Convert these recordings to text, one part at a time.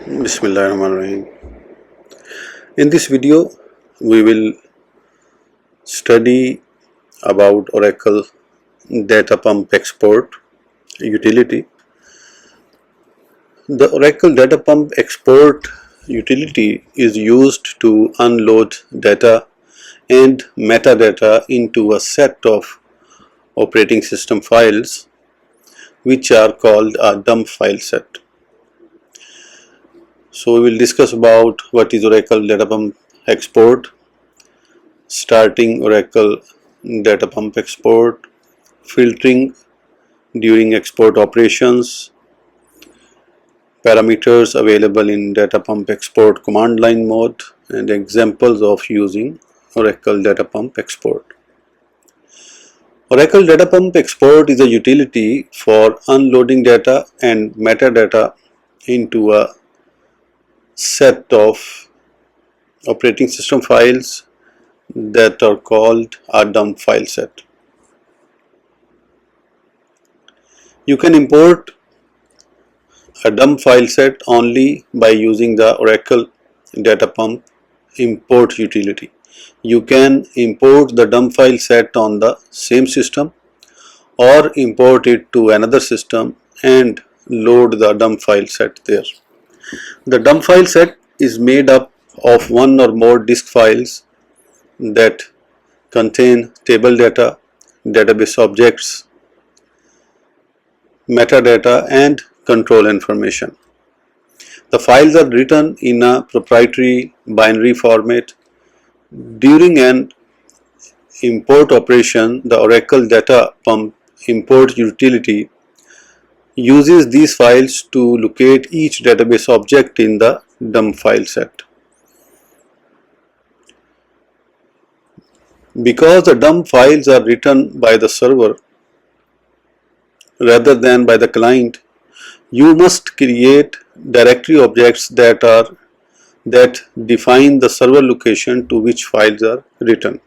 Bismillahirrahmanirrahim. In this video, we will study about Oracle Data Pump Export utility. The Oracle Data Pump Export utility is used to unload data and metadata into a set of operating system files which are called a dump file set. So we will discuss about what is Oracle Data Pump Export, starting Oracle Data Pump Export, filtering during export operations, parameters available in Data Pump Export command line mode, and examples of using Oracle Data Pump Export. Oracle Data Pump Export is a utility for unloading data and metadata into a set of operating system files that are called a dump file set. You can import a dump file set only by using the Oracle Data Pump import utility. You can import the dump file set on the same system or import it to another system and load the dump file set there. The dump file set is made up of one or more disk files that contain table data, database objects, metadata, and control information. The files are written in a proprietary binary format. During an import operation, the Oracle Data Pump import utility uses these files to locate each database object in the dump file set. Because the dump files are written by the server rather than by the client, you must create directory objects that define the server location to which files are written.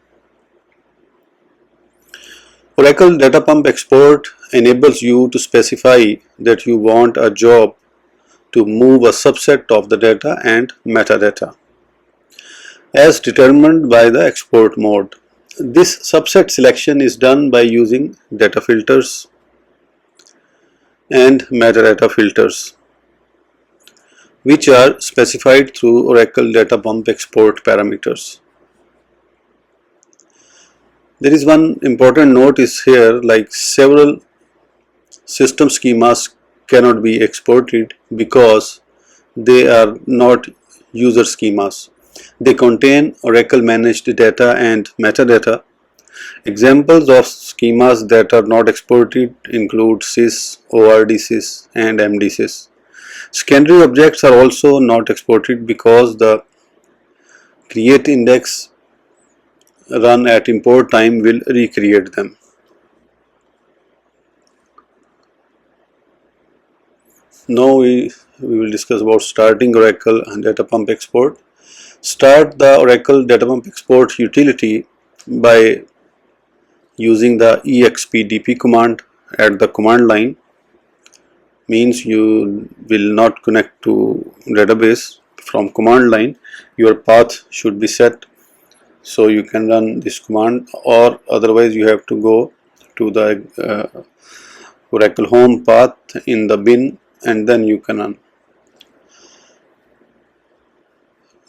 Oracle Data Pump Export enables you to specify that you want a job to move a subset of the data and metadata as determined by the export mode. This subset selection is done by using data filters and metadata filters, which are specified through Oracle Data Pump Export parameters. There is one important note is here, like several system schemas cannot be exported because they are not user schemas. They contain Oracle managed data and metadata. Examples of schemas that are not exported include sys, ordsys, and mdsys. Secondary objects are also not exported because the create index run at import time will recreate them. Now we will discuss about starting Oracle Data Pump Export. Start the Oracle Data Pump Export utility by using the EXPDP command at the command line. Means you will not connect to database from command line. Your path should be set, so you can run this command, or otherwise you have to go to the Oracle home path in the bin and then you can run.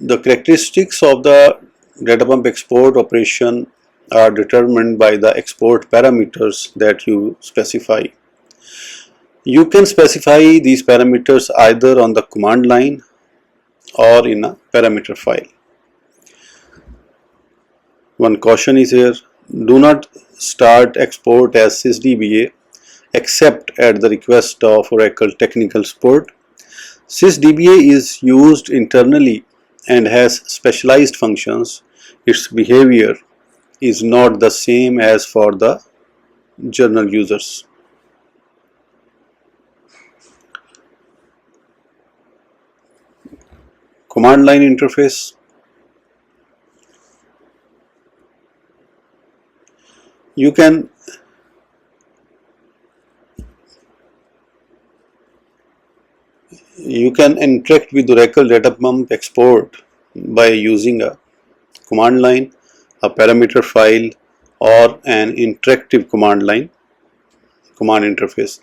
The characteristics of the data pump export operation are determined by the export parameters that you specify. You can specify these parameters either on the command line or in a parameter file. One caution is here: do not start export as sysdba except at the request of Oracle Technical Support. Sysdba is used internally and has specialized functions. Its behavior is not the same as for the general users. Command line interface. You can You can interact with Oracle Data Pump Export by using a command line, a parameter file, or an interactive command line, command interface.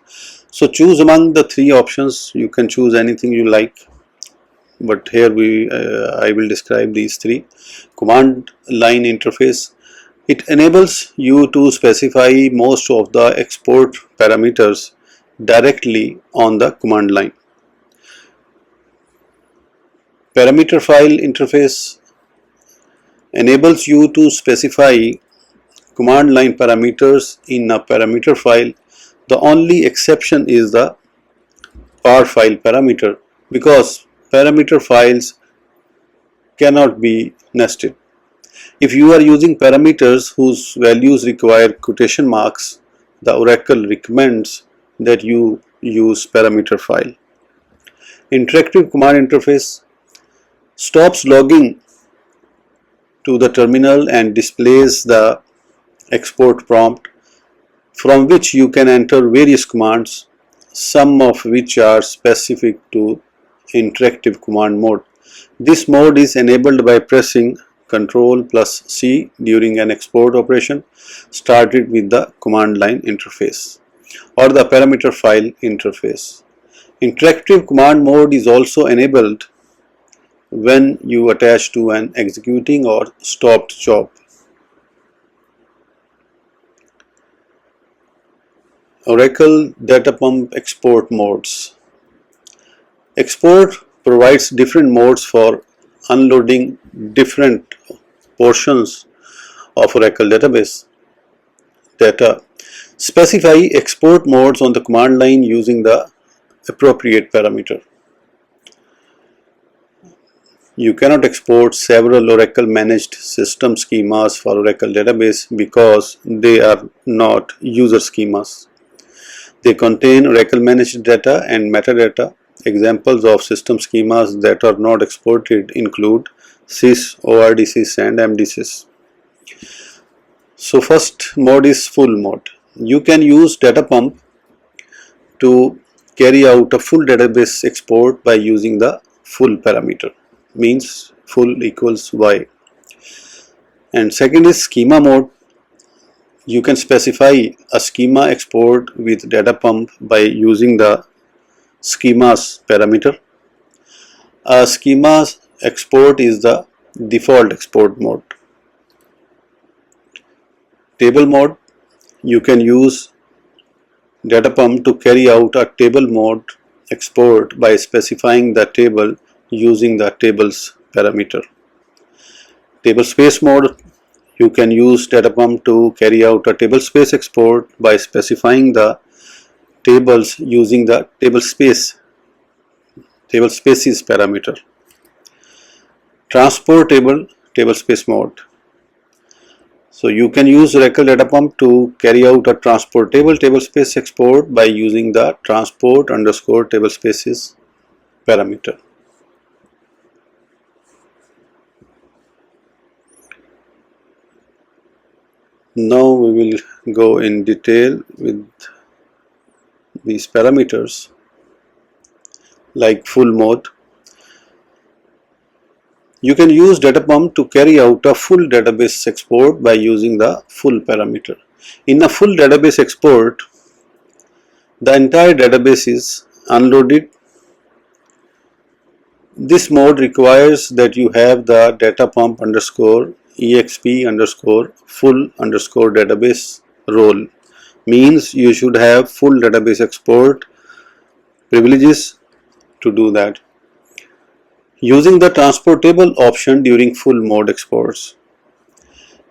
So choose among the three options. You can choose anything you like, but here I will describe these three. Command line interface. It enables you to specify most of the export parameters directly on the command line. Parameter file interface enables you to specify command line parameters in a parameter file. The only exception is the par file parameter, because parameter files cannot be nested. If you are using parameters whose values require quotation marks, the Oracle recommends that you use parameter file. Interactive command interface stops logging to the terminal and displays the export prompt, from which you can enter various commands, some of which are specific to interactive command mode. This mode is enabled by pressing Ctrl+C during an export operation started with the command line interface or the parameter file interface. Interactive command mode is also enabled when you attach to an executing or stopped job. Oracle Data Pump Export Modes. Export provides different modes for unloading different portions of Oracle database data. Specify export modes on the command line using the appropriate parameter. You cannot export several Oracle managed system schemas for Oracle database because they are not user schemas. They contain Oracle managed data and metadata. Examples of system schemas that are not exported include sys, ordsys, and mdsys. So first mode is full mode. You can use data pump to carry out a full database export by using the full parameter, means full equals y. And second is schema mode. You can specify a schema export with data pump by using the schemas parameter. A schema export is the default export mode. Table mode. You can use data pump to carry out a table mode export by specifying the table using the tables parameter. Table space mode. You can use data pump to carry out a table space export by specifying the tables using the table spaces parameter. Transport table space mode. So you can use Oracle Data Pump to carry out a transport table space export by using the transport underscore table spaces parameter. Now we will go in detail with these parameters, like full mode. You can use data pump to carry out a full database export by using the full parameter. In a full database export, the entire database is unloaded. This mode requires that you have the data pump underscore exp underscore full underscore database role. Means you should have full database export privileges to do that. Using the transport table option during full mode exports.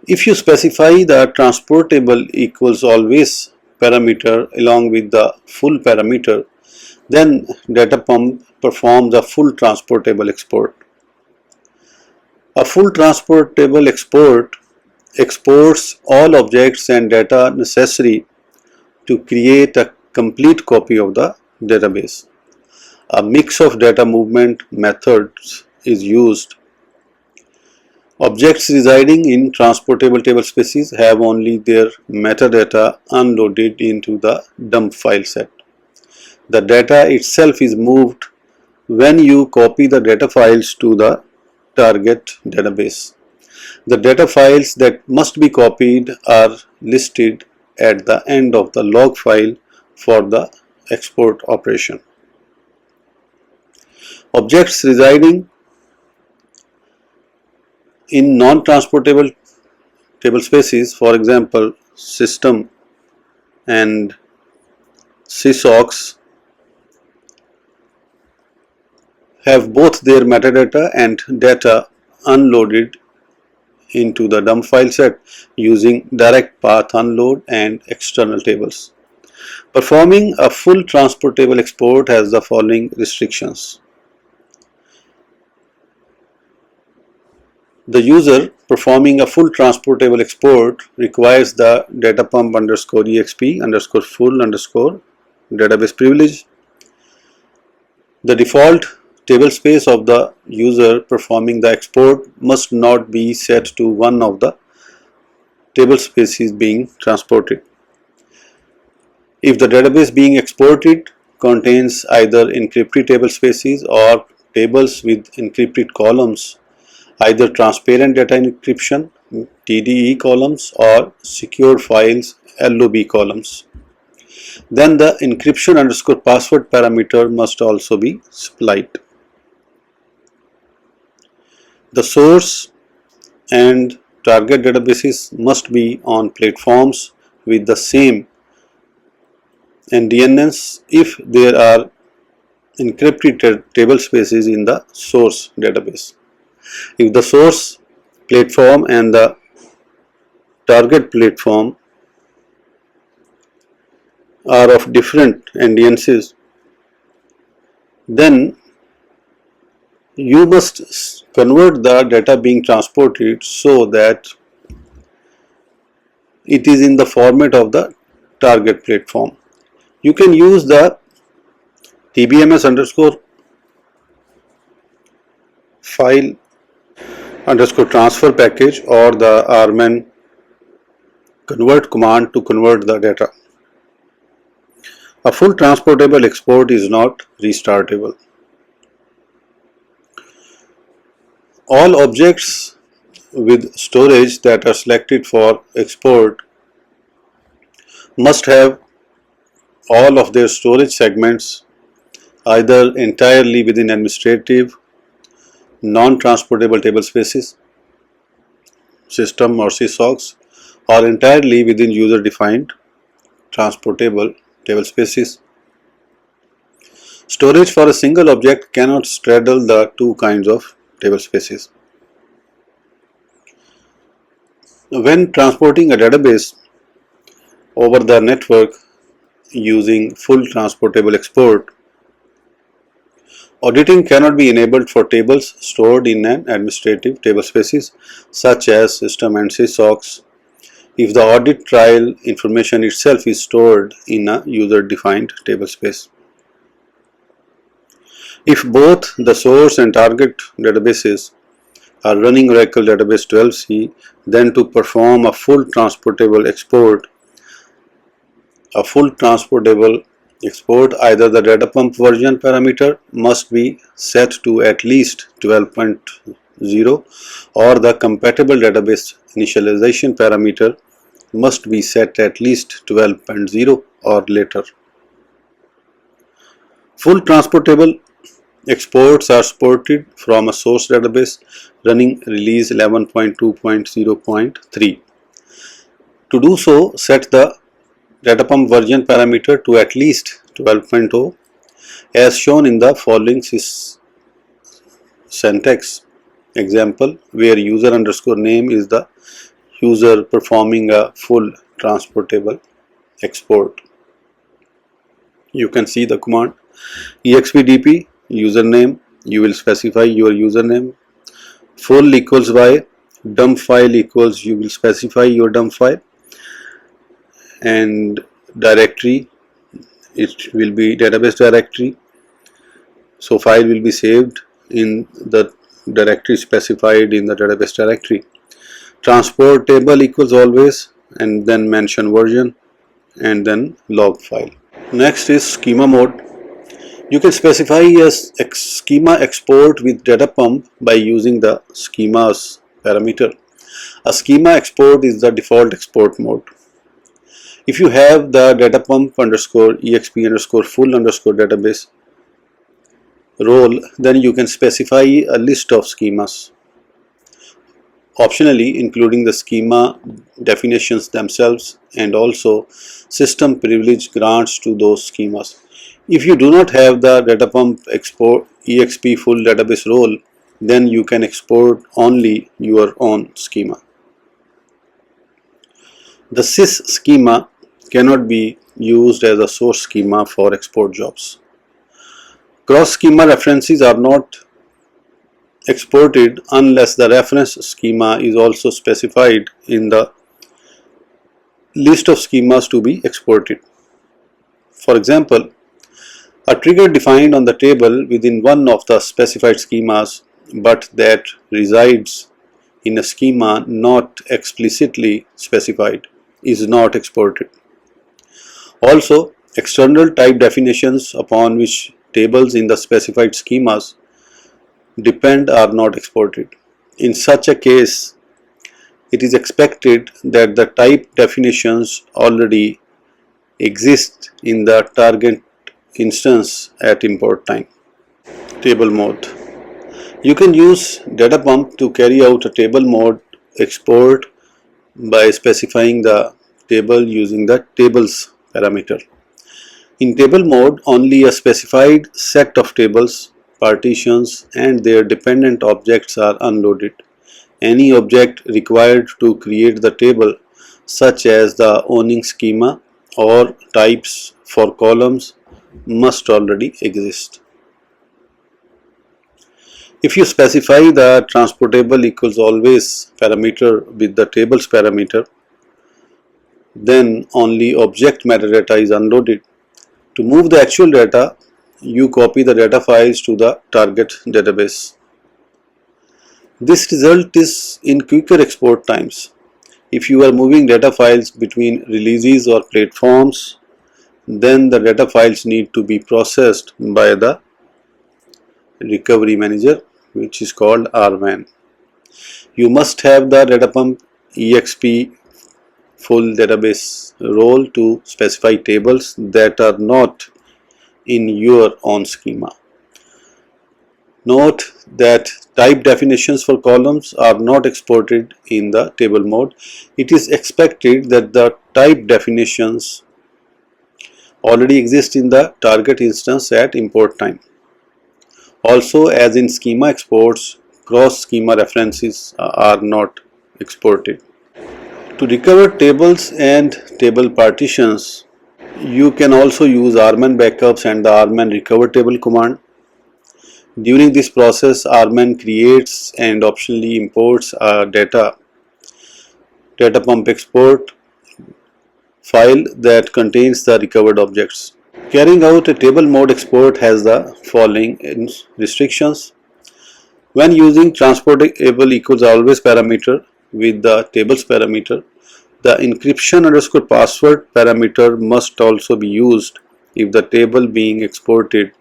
If you specify the transport table equals always parameter along with the full parameter, then data pump performs a full transport table export. A full transport table export exports all objects and data necessary to create a complete copy of the database. A mix of data movement methods is used. Objects residing in transportable table spaces have only their metadata unloaded into the dump file set. The data itself is moved when you copy the data files to the target database. The data files that must be copied are listed at the end of the log file for the export operation. Objects residing in non-transportable table spaces, for example, system and sysocs, have both their metadata and data unloaded into the dump file set using direct path unload and external tables. Performing a full transportable export has the following restrictions. The user performing a full transportable export requires the datapump _exp _full database privilege. The default table space of the user performing the export must not be set to one of the table spaces being transported. If the database being exported contains either encrypted table spaces or tables with encrypted columns, either transparent data encryption TDE columns or secured files LOB columns, then the encryption _ password parameter must also be supplied. The source and target databases must be on platforms with the same NDNS if there are encrypted table spaces in the source database. If the source platform and the target platform are of different NDNSs, then you must convert the data being transported so that it is in the format of the target platform. You can use the tbms _ file _ transfer package or the rman convert command to convert the data. A full transportable export is not restartable. All objects with storage that are selected for export must have all of their storage segments either entirely within administrative non-transportable table spaces, system or sysocs, or entirely within user-defined transportable table spaces. Storage for a single object cannot straddle the two kinds of table spaces. When transporting a database over the network using full transportable export, auditing cannot be enabled for tables stored in an administrative table spaces such as system and sysocs if the audit trail information itself is stored in a user-defined table space. If both the source and target databases are running Oracle Database 12c, then to perform a full transportable export, either the datapump version parameter must be set to at least 12.0 or the compatible database initialization parameter must be set at least 12.0 or later. Full transportable exports are supported from a source database running release 11.2.0.3. To do so, set the datapump version parameter to at least 12.0 as shown in the following syntax example, where user _ name is the user performing a full transportable export. You can see the command EXPDP username, you will specify your username, full = by dump file = you will specify your dump file, and directory, it will be database directory, so file will be saved in the directory specified in the database directory. Transport table = always, and then mention version and then log file. Next is schema mode. You can specify a schema export with data pump by using the schemas parameter. A schema export is the default export mode. If you have the data pump underscore exp underscore full underscore database role, then you can specify a list of schemas, optionally including the schema definitions themselves and also system privilege grants to those schemas. If you do not have the data pump export exp full database role, then you can export only your own schema. The sys schema cannot be used as a source schema for export jobs. Cross schema references are not exported unless the reference schema is also specified in the list of schemas to be exported. For example, a trigger defined on the table within one of the specified schemas but that resides in a schema not explicitly specified is not exported. Also, external type definitions upon which tables in the specified schemas depend are not exported. In such a case, it is expected that the type definitions already exist in the target instance at import time. Table mode. You can use data pump to carry out a table mode export by specifying the table using the tables parameter. In table mode, only a specified set of tables, partitions and their dependent objects are unloaded. Any object required to create the table, such as the owning schema or types for columns, must already exist. If you specify the transportable equals always parameter with the tables parameter, then only object metadata is unloaded. To move the actual data, you copy the data files to the target database. This result is in quicker export times. If you are moving data files between releases or platforms, then the data files need to be processed by the recovery manager, which is called RMAN. You must have the data pump exp full database role to specify tables that are not in your own schema. Note that type definitions for columns are not exported in the table mode. It is expected that the type definitions already exist in the target instance at import time. Also, as in schema exports, cross schema references are not exported. To recover tables and table partitions, you can also use rman backups and the rman recover table command. During this process, rman creates and optionally imports a data pump export file that contains the recovered objects. Carrying out a table mode export has the following restrictions. When using transportable equals always parameter with the tables parameter, the encryption underscore password parameter must also be used if the table being exported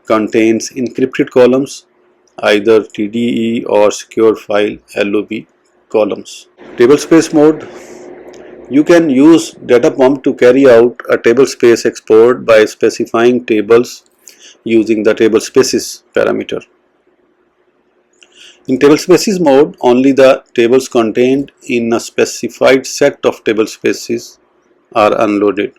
contains encrypted columns, either TDE or secure file LOB columns. Tablespace mode. You can use data pump to carry out a tablespace export by specifying tables using the tablespaces parameter. In tablespaces mode, only the tables contained in a specified set of tablespaces are unloaded.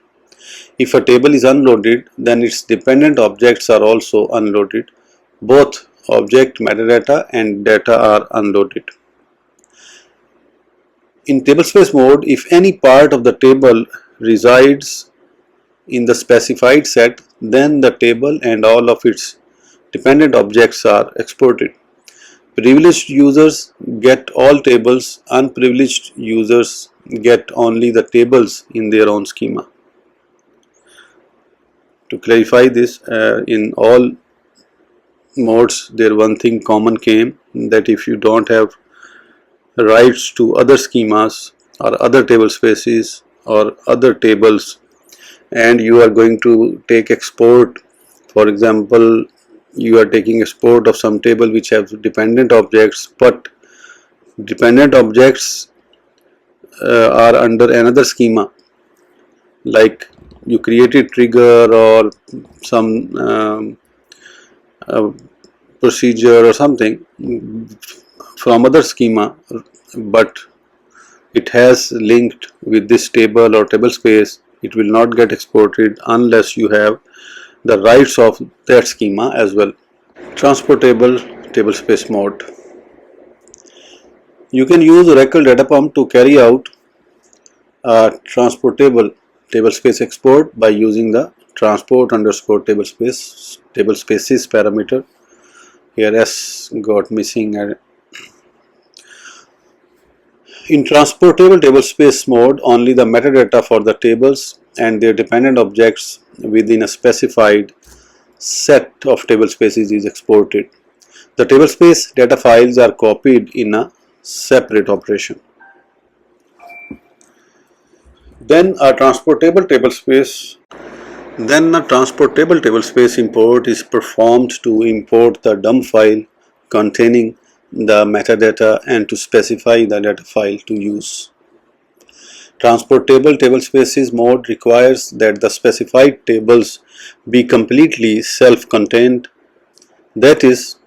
If a table is unloaded, then its dependent objects are also unloaded. Both object metadata and data are unloaded. In tablespace mode, if any part of the table resides in the specified set, then the table and all of its dependent objects are exported. Privileged users get all tables, unprivileged users get only the tables in their own schema. To clarify this, in all modes there one thing common came, that if you don't have rights to other schemas or other table spaces or other tables and you are going to take export For example, you are taking export of some table which have dependent objects, but dependent objects are under another schema, like you created trigger or some procedure or something from other schema, but it has linked with this table or table space. It will not get exported unless you have the rights of that schema as well. Transportable tablespace mode. You can use Oracle Data Pump to carry out a transportable tablespace export by using the transport underscore tablespaces parameter. Here S got missing. In transportable tablespace mode, only the metadata for the tables and their dependent objects within a specified set of tablespaces is exported. The tablespace data files are copied in a separate operation. Then a transportable tablespace import is performed to import the dump file containing the metadata and to specify the data file to use. Transportable tablespaces mode requires that the specified tables be completely self-contained, that is,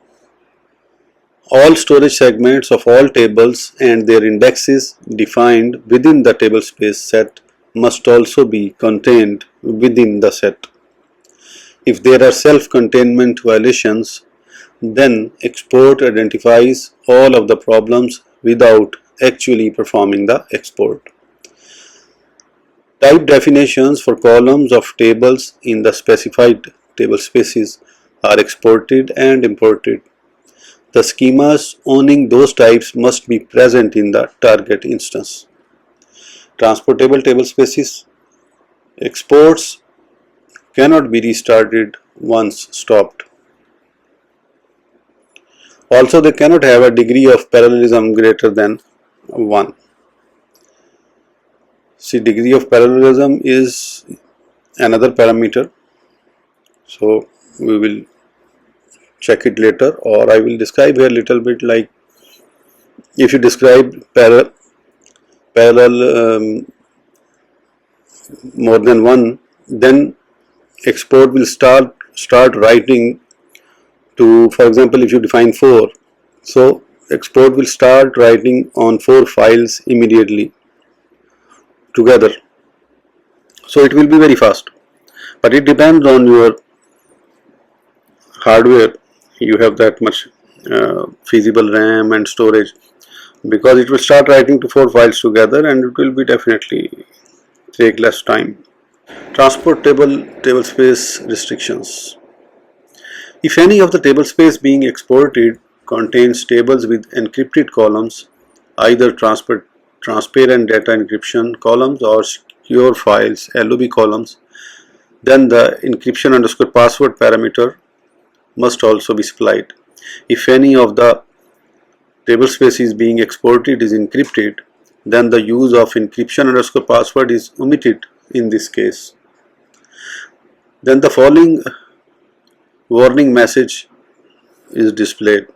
all storage segments of all tables and their indexes defined within the tablespace set must also be contained within the set. If there are self-containment violations, then export identifies all of the problems without actually performing the export. Type definitions for columns of tables in the specified table spaces are exported and imported. The schemas owning those types must be present in the target instance. Transportable table spaces exports cannot be restarted once stopped. Also, they cannot have a degree of parallelism greater than 1. See, degree of parallelism is another parameter, so we will check it later, or I will describe here a little bit. Like if you describe parallel more than one, then export will start writing to, for example, if you define 4, so export will start writing on 4 files immediately together. So it will be very fast, but it depends on your hardware. You have that much feasible RAM and storage, because it will start writing to 4 files together and it will be definitely take less time. Transportable tablespace restrictions. If any of the tablespace being exported contains tables with encrypted columns, either transparent data encryption columns or secure files LOB columns, then the encryption underscore password parameter must also be supplied. If any of the tablespace being exported is encrypted, then the use of encryption underscore password is omitted in this case. Then the following warning message is displayed.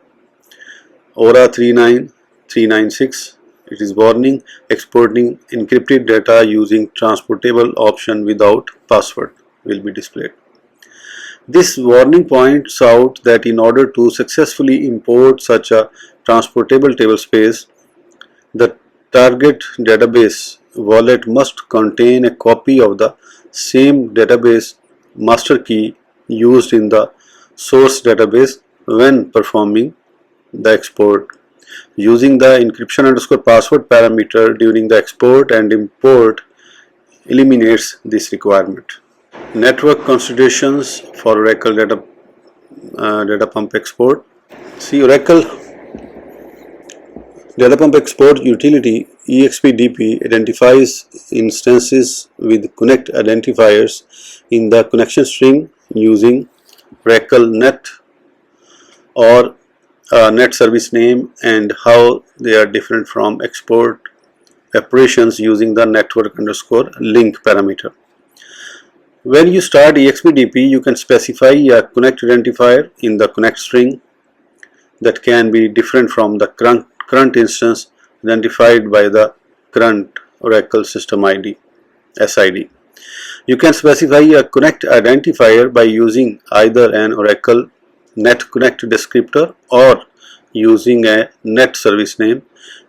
ORA 39396, it is warning exporting encrypted data using transportable option without password will be displayed. This warning points out that in order to successfully import such a transportable tablespace, the target database wallet must contain a copy of the same database master key used in the source database when performing the export. Using the encryption underscore password parameter during the export and import eliminates this requirement. Network considerations for Oracle Data Pump export. See, Oracle Data Pump export utility EXPDP identifies instances with connect identifiers in the connection string using Oracle Net or net service name, and how they are different from export operations using the network underscore link parameter. When you start EXPDP, you can specify a connect identifier in the connect string that can be different from the current instance identified by the current Oracle System ID SID. You can specify a connect identifier by using either an Oracle net connect descriptor or using a net service name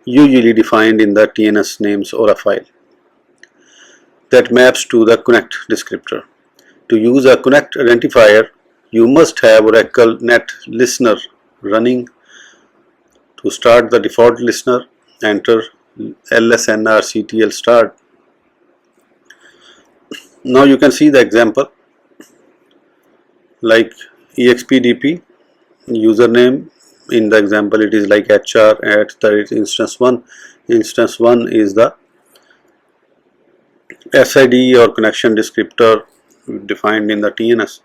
usually defined in the TNS names Aura file that maps to the connect descriptor. To use a connect identifier, you must have Oracle net listener running. To start the default listener, enter lsnrctl start. Now you can see the example like EXPDP username. In the example, it is like HR at the instance 1. Instance 1 is the SID or connection descriptor defined in the TNS.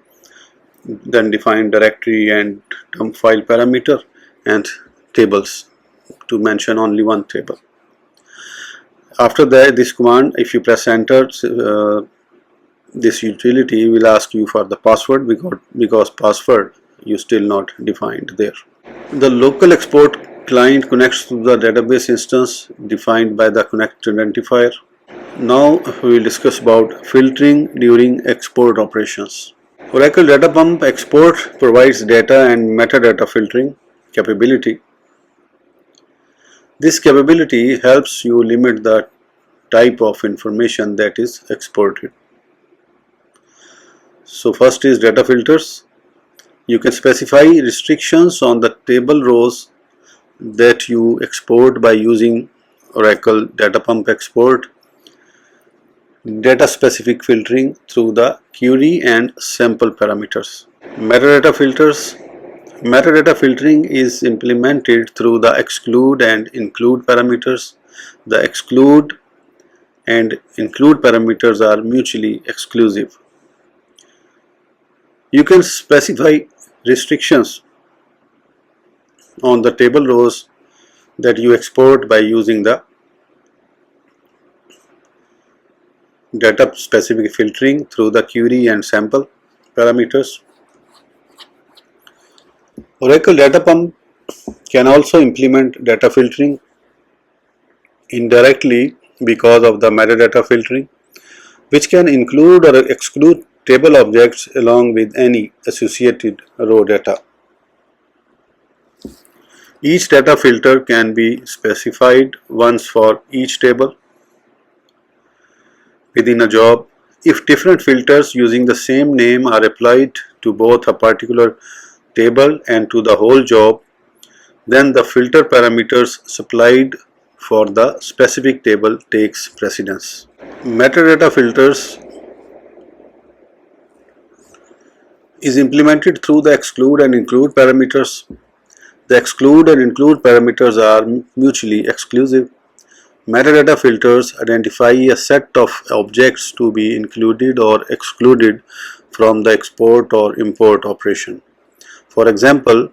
Then define directory and dump file parameter and tables, to mention only one table. After that, this command, if you press enter, this utility will ask you for the password because password you still not defined there. The local export client connects to the database instance defined by the connect identifier. Now we will discuss about filtering during export operations. Oracle Data Pump Export provides data and metadata filtering capability. This capability helps you limit the type of information that is exported. So first is data filters. You can specify restrictions on the table rows that you export by using Oracle Data Pump Export data specific filtering through the query and sample parameters. Metadata filters. Metadata filtering is implemented through the exclude and include parameters. The exclude and include parameters are mutually exclusive. You can specify restrictions on the table rows that you export by using the data specific filtering through the query and sample parameters. Oracle Data Pump can also implement data filtering indirectly because of the metadata filtering, which can include or exclude table objects along with any associated row data. Each data filter can be specified once for each table within a job. If different filters using the same name are applied to both a particular table and to the whole job, then the filter parameters supplied for the specific table takes precedence. Metadata filters is implemented through the exclude and include parameters. The exclude and include parameters are mutually exclusive. Metadata filters identify a set of objects to be included or excluded from the export or import operation. For example,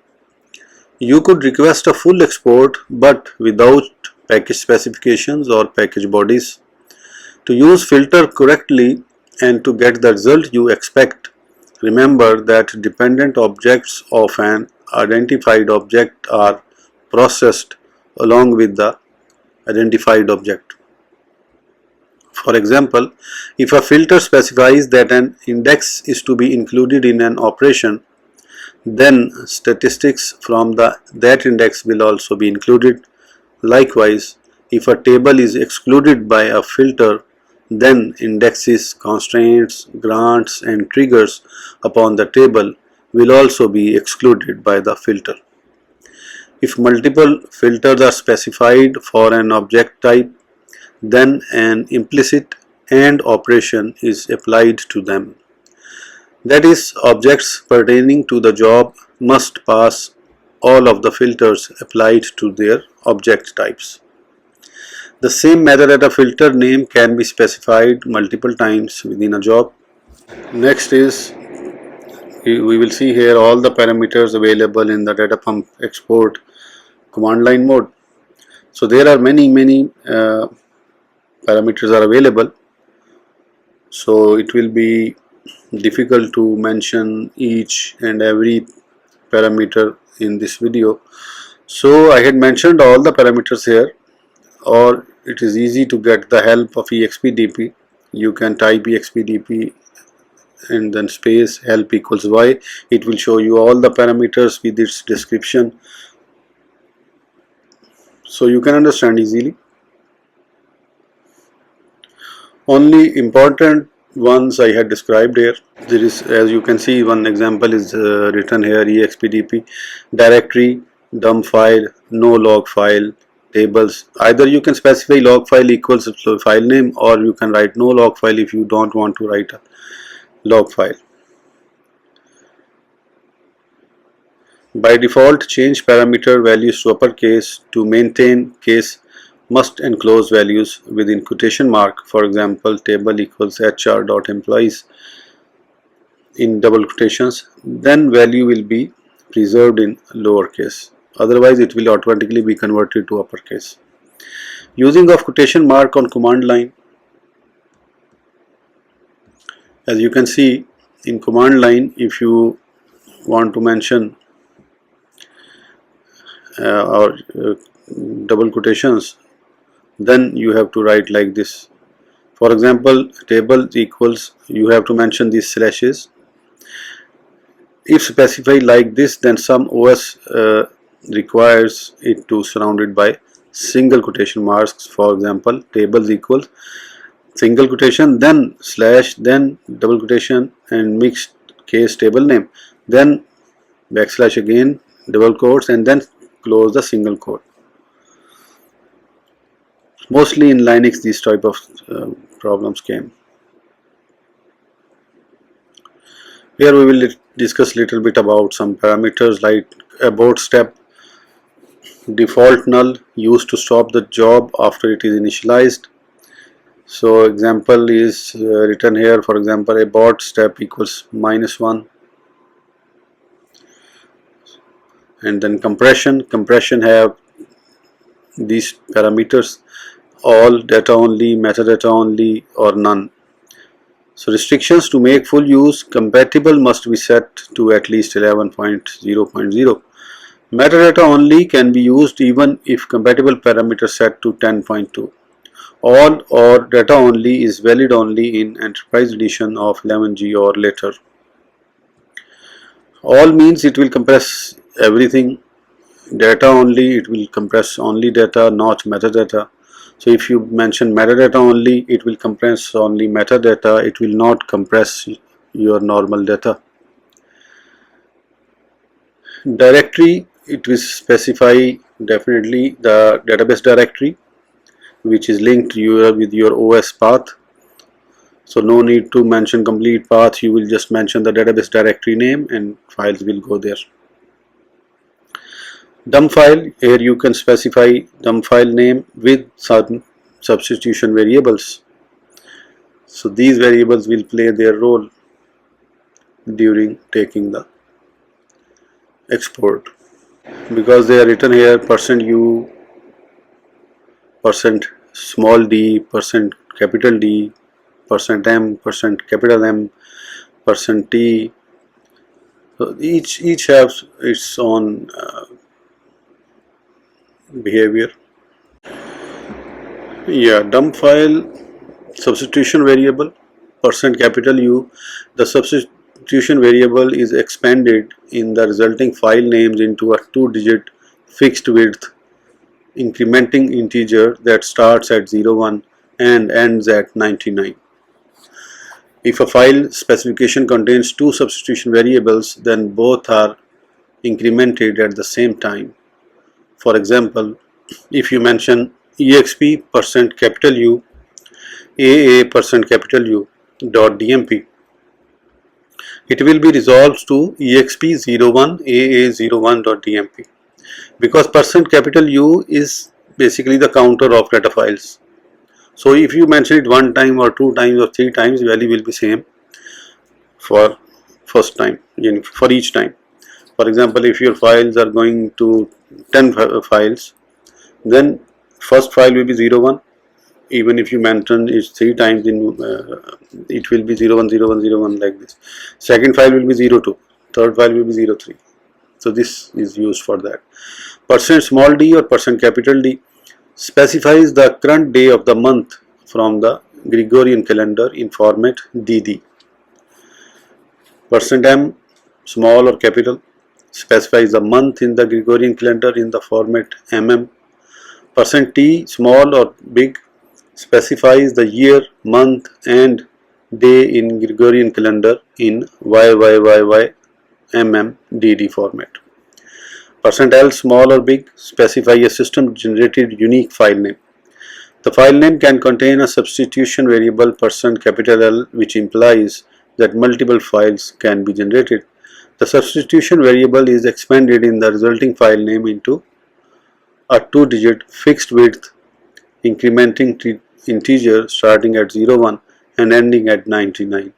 you could request a full export but without package specifications or package bodies. To use filter correctly and to get the result you expect, remember that dependent objects of an identified object are processed along with the identified object. For example, if a filter specifies that an index is to be included in an operation, then statistics from that index will also be included. Likewise, if a table is excluded by a filter, then indexes, constraints, grants and triggers upon the table will also be excluded by the filter. If multiple filters are specified for an object type, then an implicit AND operation is applied to them. That is, objects pertaining to the job must pass all of the filters applied to their object types. The same metadata filter name can be specified multiple times within a job. Next is, we will see here all the parameters available in the data pump export command line mode. So there are many parameters are available. So it will be difficult to mention each and every parameter in this video. So I had mentioned all the parameters here, or it is easy to get the help of EXPDP. You can type EXPDP and then space help equals y. It will show you all the parameters with its description, so you can understand easily. Only important ones I had described here. There is, as you can see, one example is written here: EXPDP directory, dump file, no log file, tables. Either you can specify log file equals file name, or you can write no log file if you don't want to write a log file. By default, change parameter values to uppercase. To maintain case, must enclose values within quotation mark. For example, table equals hr.employees in double quotations. Then value will be preserved in lowercase. Otherwise, it will automatically be converted to uppercase. Using of quotation mark on command line. As you can see in command line, if you want to mention or double quotations, then you have to write like this. For example, table equals, you have to mention these slashes. If specified like this, then some OS requires it to surrounded by single quotation marks. For example, tables equals single quotation, then slash, then double quotation and mixed case table name, then backslash again, double quotes, and then close the single quote. Mostly in Linux these type of problems came. Here we will discuss little bit about some parameters like abort step, default null, used to stop the job after it is initialized. So example is written here. For example, abort step equals -1. And then compression have these parameters: all, data only, metadata only, or none. So restrictions: to make full use, compatible must be set to at least 11.0.0. Metadata only can be used even if compatible parameter set to 10.2. All or data only is valid only in Enterprise Edition of 11G or later. All means it will compress everything. Data only, it will compress only data, not metadata. So if you mention metadata only, it will compress only metadata, it will not compress your normal data. Directory, it will specify definitely the database directory which is linked with your OS path. So no need to mention complete path, you will just mention the database directory name and files will go there. Dump file, here you can specify dump file name with certain substitution variables. So these variables will play their role during taking the export. Because they are written here, %u, %d, %capital D, %m, %capital M, %t. So each has its own behavior. Yeah, dump file substitution variable %U. The substitution variable is expanded in the resulting file names into a 2-digit fixed width incrementing integer that starts at 01 and ends at 99. If a file specification contains two substitution variables, then both are incremented at the same time. For example, if you mention exp %U aa %U dot dmp, it will be resolved to exp01 aa01 dot dmp, because %U is basically the counter of data files. So if you mention it one time or two times or three times, value will be same for first time, for each time. For example, if your files are going to 10 files, then first file will be 01, Even if you mention it 3 times, in it will be 010101 like this. Second file will be 02, third file will be 03. So this is used for that. Percent small d or percent capital D specifies the current day of the month from the Gregorian calendar in format DD. Percent m small or capital specifies the month in the Gregorian calendar in the format mm. Percent t small or big specifies the year, month and day in Gregorian calendar in YYYYMMDD format. Percent L small or big specify a system generated unique file name. The file name can contain a substitution variable percent capital L, which implies that multiple files can be generated. The substitution variable is expanded in the resulting file name into a 2-digit fixed width incrementing integer starting at 01 and ending at 99,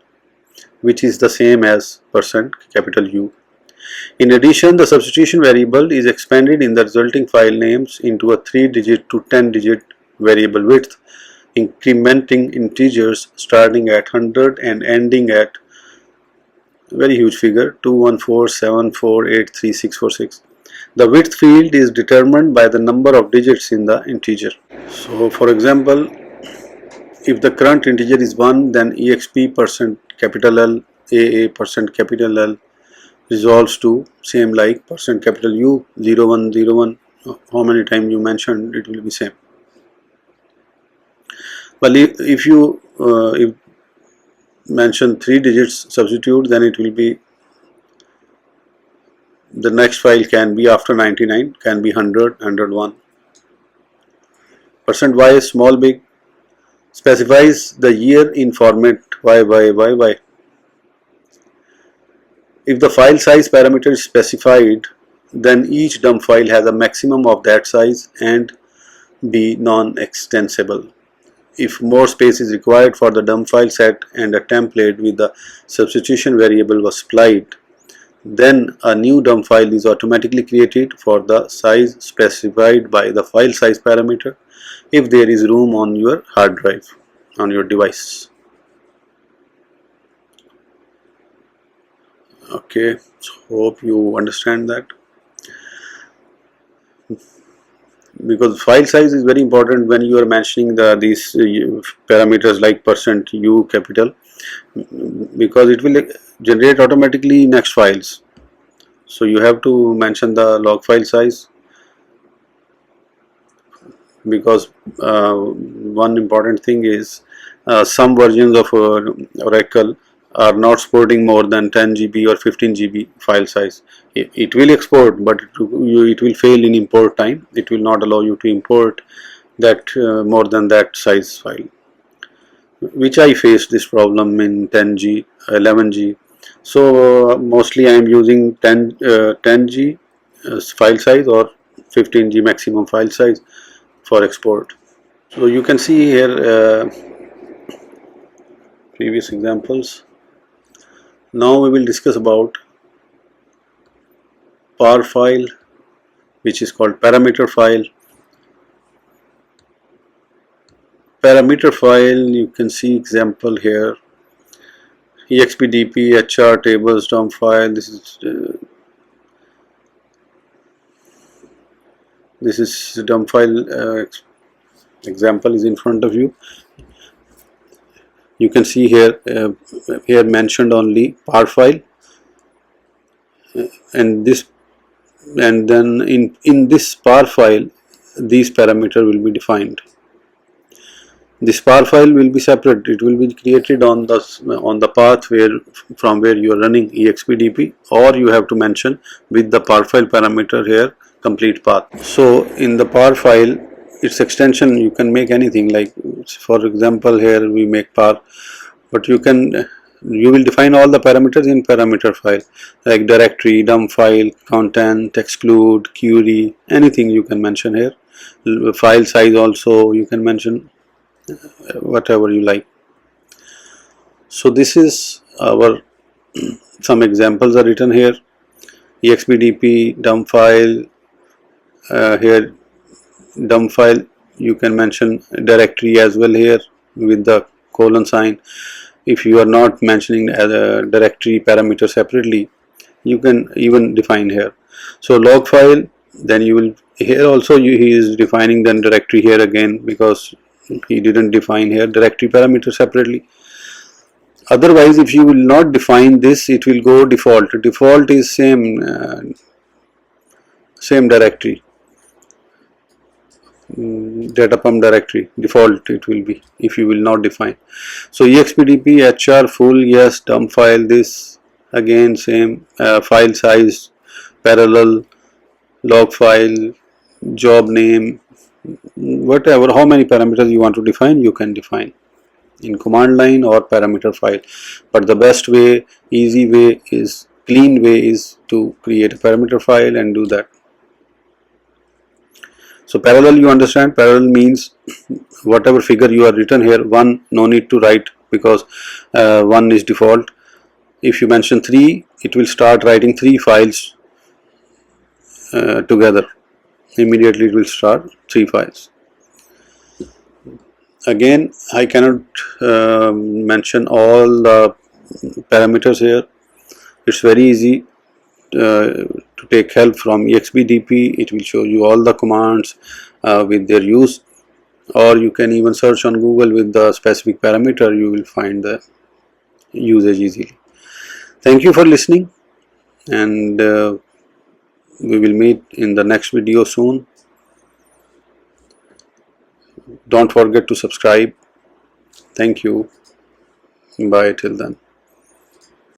which is the same as percent capital U. In addition, the substitution variable is expanded in the resulting file names into a 3-digit to 10-digit variable width incrementing integers starting at 100 and ending at very huge figure 21474834646. The width field is determined by the number of digits in the integer. So for example, if the current integer is 1, then exp percent capital L AA percent capital L resolves to same like percent capital U 0101. How many times you mentioned, it will be same. But if you mention 3 digits substitute, then it will be the next file can be after 99, can be 100, 101. Percent Y small big specifies the year in format YYYY. If the file size parameter is specified, then each dump file has a maximum of that size and be non-extensible. If more space is required for the dump file set and a template with the substitution variable was supplied, then a new dump file is automatically created for the size specified by the file size parameter if there is room on your hard drive on your device. Okay, so hope you understand that, because file size is very important when you are mentioning these parameters like percent U capital, because it will generate automatically next files. So you have to mention the log file size, because one important thing is some versions of Oracle are not supporting more than 10 GB or 15 GB file size. It will export, but it will fail in import time. It will not allow you to import that more than that size file, which I faced this problem in 10G, 11G. So mostly I am using 10G file size or 15G maximum file size for export. So you can see here previous examples. Now we will discuss about par file, which is called parameter file. Parameter file, you can see example here. EXPDP, HR, tables, dump file. This is dump file example is in front of you. You can see here here mentioned only par file, and then in this par file these parameter will be defined. This par file will be separate. It will be created on the path from where you are running EXPDP, or you have to mention with the par file parameter here complete path. So in the par file, its extension you can make anything, like for example here we make par, but you will define all the parameters in parameter file, like directory, dump file, content, exclude, query, anything you can mention here. File size also you can mention, whatever you like. So this is our some examples are written here. EXPDP dump file, here dump file you can mention directory as well here with the colon sign. If you are not mentioning a directory parameter separately, you can even define here. So log file, then you will here also he is defining then directory here again, because he didn't define here directory parameter separately. Otherwise, if you will not define this, it will go default. Default is same directory, data pump directory default it will be if you will not define. So EXPDP HR full, yes, dump file, this again same, file size, parallel, log file, job name, whatever, how many parameters you want to define, you can define in command line or parameter file. But the best way, easy way is, clean way is to create a parameter file and do that. So parallel, you understand, parallel means whatever figure you are written here, 1 no need to write, because 1 is default. If you mention 3, it will start writing 3 files together. Immediately it will start 3 files. Again, I cannot mention all the parameters here. It's very easy to take help from EXPDP. It will show you all the commands with their use, or you can even search on Google with the specific parameter. You will find the usage easily. Thank you for listening, and we will meet in the next video soon. Don't forget to subscribe. Thank you. Bye till then.